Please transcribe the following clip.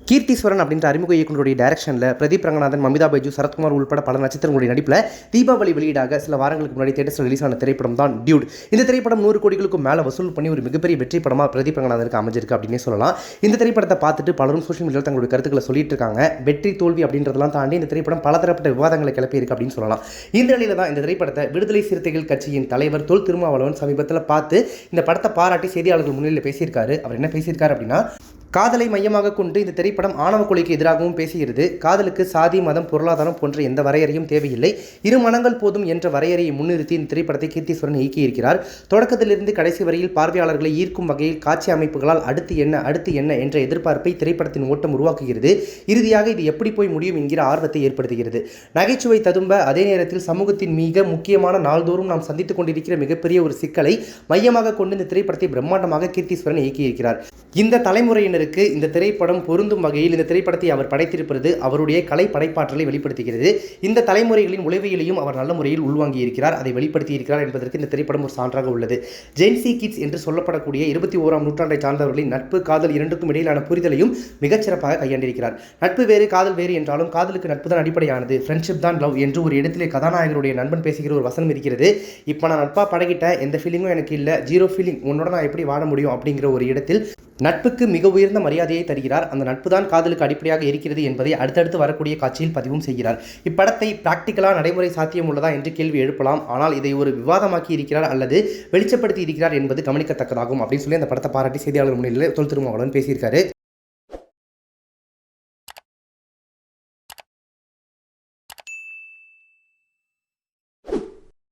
கீர்த்தீஸ்வரன் அப்படின்ற அறிமுக இயக்குநருடைய டைரக்ஷனில் பிரதீப் ரங்கநாதன், மமிதா பைஜு, சரத்குமார் உள்பட பல நட்சத்திரங்களுடைய நடிப்பில் தீபாவளி வெளியீடாக சில வாரங்களுக்கு முன்னாடி தேட்டர்ஸில் ரிலீஸ் ஆன திரைப்படம் தான் டியூட். இந்த திரைப்படம் 100 கோடிகளுக்கும் மேலே வசூல் பண்ணி ஒரு மிகப்பெரிய வெற்றி படமாக பிரதீப் ரங்கநாதனுக்கு அமைஞ்சிருக்கு அப்படின்னே சொல்லலாம். இந்த திரைப்படத்தை பார்த்துட்டு பலரும் சோஷியல் மீடியாவில் தங்களுடைய கருத்துக்களை சொல்லிட்டு இருக்காங்க. வெற்றி தோல்வி அப்படின்றதெல்லாம் தாண்டி இந்த திரைப்படம் பலதரப்பட்ட விவாதங்களை கிளப்பியிருக்கு அப்படின்னு சொல்லலாம். இந்த நிலையில தான் இந்த திரைப்படத்தை விடுதலை சிறுத்தைகள் கட்சியின் தலைவர் தொல் திருமாவளவன் சமீபத்தில் பார்த்து இந்த படத்தை பாராட்டி செய்தியாளர்கள் முன்னிலையில் பேசியிருக்காரு. அவர் என்ன பேசியிருக்காரு அப்படின்னா, காதலை மையமாக கொண்டு இந்த திரைப்படம் ஆணவ கொலைக்கு எதிராகவும் பேசுகிறது. காதலுக்கு சாதி, மதம், பொருளாதாரம் போன்ற எந்த வரையறையும் தேவையில்லை, இரு மனங்கள் போதும் என்ற வரையறையை முன்னிறுத்தி இந்த திரைப்படத்தை கீர்த்தீஸ்வரன் இயக்கியிருக்கிறார். தொடக்கத்திலிருந்து கடைசி வரையில் பார்வையாளர்களை ஈர்க்கும் வகையில் காட்சி அமைப்புகளால் அடுத்து என்ன என்ற எதிர்பார்ப்பை திரைப்படத்தின் ஓட்டம் உருவாக்குகிறது. இறுதியாக இது எப்படி போய் முடியும் என்கிற ஆர்வத்தை ஏற்படுத்துகிறது. நகைச்சுவை ததும்ப, அதே நேரத்தில் சமூகத்தின் மிக முக்கியமான நாள்தோறும் நாம் சந்தித்துக் கொண்டிருக்கிற மிகப்பெரிய ஒரு சிக்கலை மையமாக கொண்டு இந்த திரைப்படத்தை பிரம்மாண்டமாக கீர்த்தீஸ்வரன் இயக்கியிருக்கிறார். இந்த தலைமுறையினருக்கு இந்த திரைப்படம் பொருந்தும் வகையில் இந்த திரைப்படத்தை அவர் படைத்திருப்பது அவருடைய கலை படைப்பாற்றலை வெளிப்படுத்துகிறது. இந்த தலைமுறைகளின் உளவியலையும் அவர் நல்ல முறையில் உள்வாங்கியிருக்கிறார், அதை வெளிப்படுத்தியிருக்கிறார் என்பதற்கு இந்த திரைப்படம் ஒரு சான்றாக உள்ளது. ஜென்சி கிட்ஸ் என்று சொல்லப்படக்கூடிய 21ஆம் நூற்றாண்டை சார்ந்தவர்களின் நட்பு, காதல் இரண்டுக்கும் இடையிலான புரிதலையும் மிகச்சிறப்பாக கையாண்டிருக்கிறார். நட்பு வேறு, காதல் வேறு என்றாலும் காதலுக்கு நட்பு தான் அடிப்படையானது, ஃப்ரெண்ட்ஷிப் தான் லவ் என்று ஒரு இடத்திலே கதாநாயகருடைய நண்பன் பேசுகிற ஒரு வசனம் இருக்கிறது. இப்போ நான் நட்பா பழகிட்டேன், எந்த ஃபீலிங்கும் எனக்கு இல்லை, ஜீரோ ஃபீலிங், உன்னோட நான் எப்படி வாழ முடியும் அப்படிங்கிற ஒரு இடத்தில் நட்புக்கு மிக உயர்ந்த மரியாதையை தருகிறார். அந்த நட்பு தான் காதலுக்கு அடிப்படையாக இருக்கிறது என்பதை அடுத்தடுத்து வரக்கூடிய காட்சியில் பதிவும் செய்கிறார். இப்படத்தை பிராக்டிக்கலாக நடைமுறை சாத்தியம் உள்ளதா என்று கேள்வி எழுப்பலாம். ஆனால் இதை ஒரு விவாதமாக்கி இருக்கிறார் அல்லது வெளிச்சப்படுத்தி இருக்கிறார் என்பது கவனிக்கத்தக்கதாகும் அப்படின்னு சொல்லி அந்த படத்தை பாராட்டி செய்தியாளர் முன்னிலையில் தொல் திருமாவளவன் பேசியிருக்காரு.